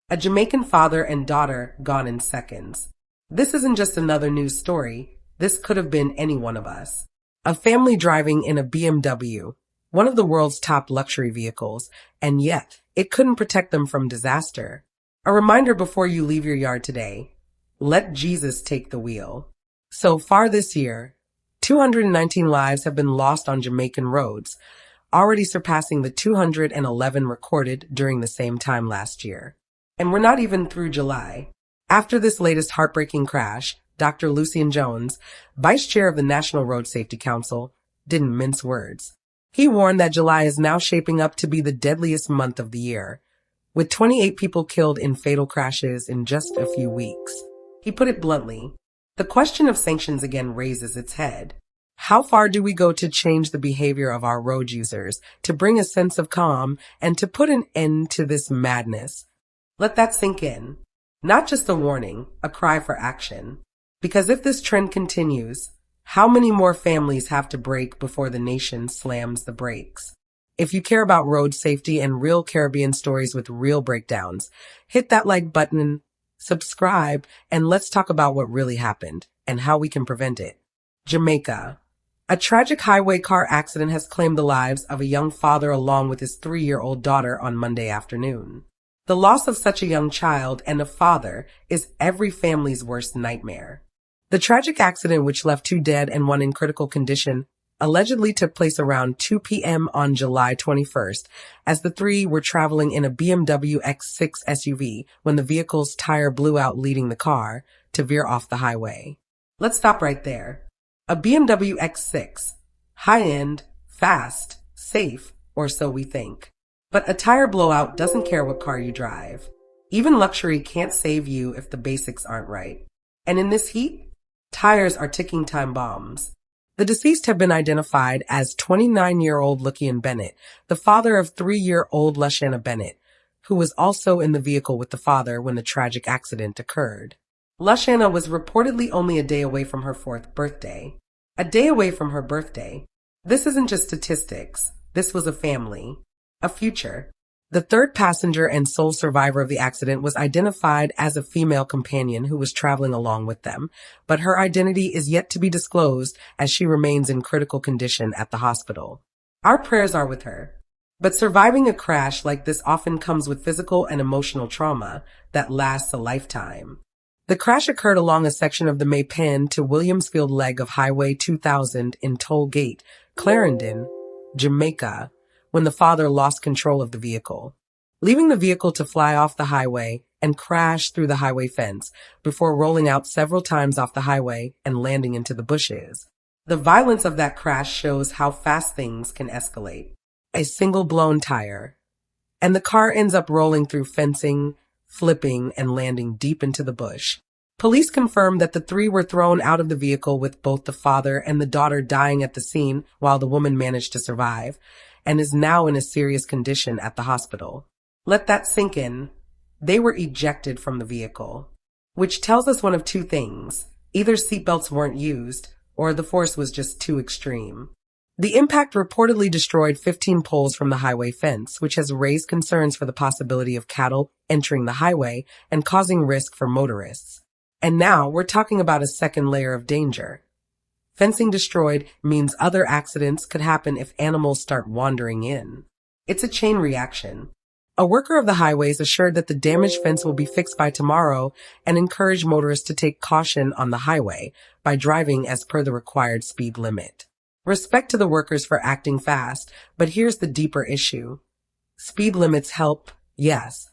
A Jamaican father and daughter gone in seconds. This isn't just another news story. This could have been any one of us. A family driving in a BMW, one of the world's top luxury vehicles, and yet it couldn't protect them from disaster. A reminder before you leave your yard today. Let Jesus take the wheel. So far this year, 219 lives have been lost on Jamaican roads, already surpassing the 211 recorded during the same time last year. And we're not even through July. After this latest heartbreaking crash, Dr. Lucian Jones, Vice Chair of the National Road Safety Council, didn't mince words. He warned that July is now shaping up to be the deadliest month of the year, with 28 people killed in fatal crashes in just a few weeks. He put it bluntly, the question of sanctions again raises its head. How far do we go to change the behavior of our road users, to bring a sense of calm, and to put an end to this madness? Let that sink in. Not just a warning, a cry for action. Because if this trend continues, how many more families have to break before the nation slams the brakes? If you care about road safety and real Caribbean stories with real breakdowns, hit that like button, subscribe, and let's talk about what really happened and how we can prevent it. Jamaica. A tragic highway car accident has claimed the lives of a young father along with his 3-year-old daughter on Monday afternoon. The loss of such a young child and a father is every family's worst nightmare. The tragic accident, which left 2 dead and 1 in critical condition, allegedly took place around 2 p.m. on July 21st, as the 3 were traveling in a BMW X6 SUV when the vehicle's tire blew out, leading the car to veer off the highway. Let's stop right there. A BMW X6. High-end, fast, safe, or so we think. But a tire blowout doesn't care what car you drive. Even luxury can't save you if the basics aren't right. And in this heat, tires are ticking time bombs. The deceased have been identified as 29-year-old Lucian Bennett, the father of 3-year-old Lashana Bennett, who was also in the vehicle with the father when the tragic accident occurred. Lashana was reportedly only a day away from her 4th birthday. A day away from her birthday. This isn't just statistics. This was a family. A future. The 3rd passenger and sole survivor of the accident was identified as a female companion who was traveling along with them, but her identity is yet to be disclosed as she remains in critical condition at the hospital. Our prayers are with her. But surviving a crash like this often comes with physical and emotional trauma that lasts a lifetime. The crash occurred along a section of the Maypen to Williamsfield leg of Highway 2000 in Toll Gate, Clarendon, Jamaica, when the father lost control of the vehicle, leaving the vehicle to fly off the highway and crash through the highway fence before rolling out several times off the highway and landing into the bushes. The violence of that crash shows how fast things can escalate. A single blown tire, and the car ends up rolling through fencing, flipping, and landing deep into the bush. Police confirmed that the 3 were thrown out of the vehicle with both the father and the daughter dying at the scene while the woman managed to survive, and is now in a serious condition at the hospital. Let that sink in. They were ejected from the vehicle, which tells us one of 2 things. Either seatbelts weren't used, or the force was just too extreme. The impact reportedly destroyed 15 poles from the highway fence, which has raised concerns for the possibility of cattle entering the highway and causing risk for motorists. And now we're talking about a second layer of danger. Fencing destroyed means other accidents could happen if animals start wandering in. It's a chain reaction. A worker of the highways assured that the damaged fence will be fixed by tomorrow and encouraged motorists to take caution on the highway by driving as per the required speed limit. Respect to the workers for acting fast, but here's the deeper issue. Speed limits help, yes,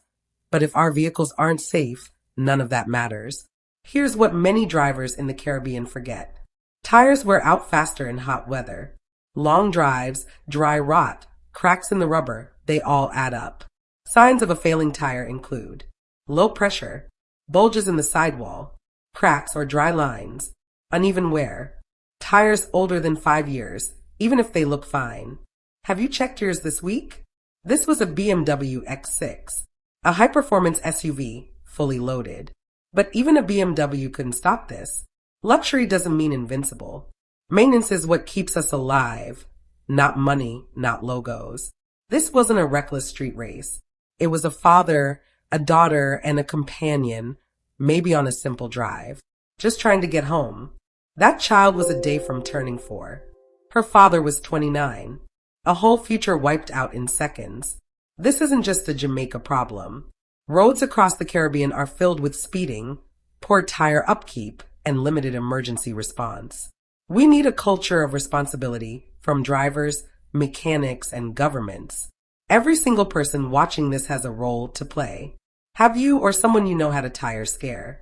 but if our vehicles aren't safe, none of that matters. Here's what many drivers in the Caribbean forget. Tires wear out faster in hot weather. Long drives, dry rot, cracks in the rubber, they all add up. Signs of a failing tire include low pressure, bulges in the sidewall, cracks or dry lines, uneven wear, tires older than 5 years, even if they look fine. Have you checked yours this week? This was a BMW X6, a high-performance SUV, fully loaded. But even a BMW couldn't stop this. Luxury doesn't mean invincible. Maintenance is what keeps us alive, not money, not logos. This wasn't a reckless street race. It was a father a daughter, and a companion, maybe on a simple drive, just trying to get home. That child was a day from turning 4. Her father was 29. A whole future wiped out in seconds. This isn't just a Jamaica problem. Roads across the Caribbean are filled with speeding, poor tire upkeep, and limited emergency response. We need a culture of responsibility from drivers, mechanics, and governments. Every single person watching this has a role to play. Have you or someone you know had a tire scare?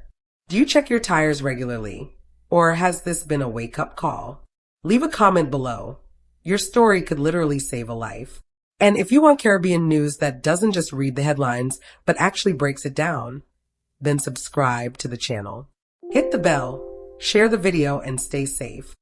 Do you check your tires regularly? Or has this been a wake-up call? Leave a comment below. Your story could literally save a life. And if you want Caribbean news that doesn't just read the headlines, but actually breaks it down, then subscribe to the channel. Hit the bell, share the video, and stay safe.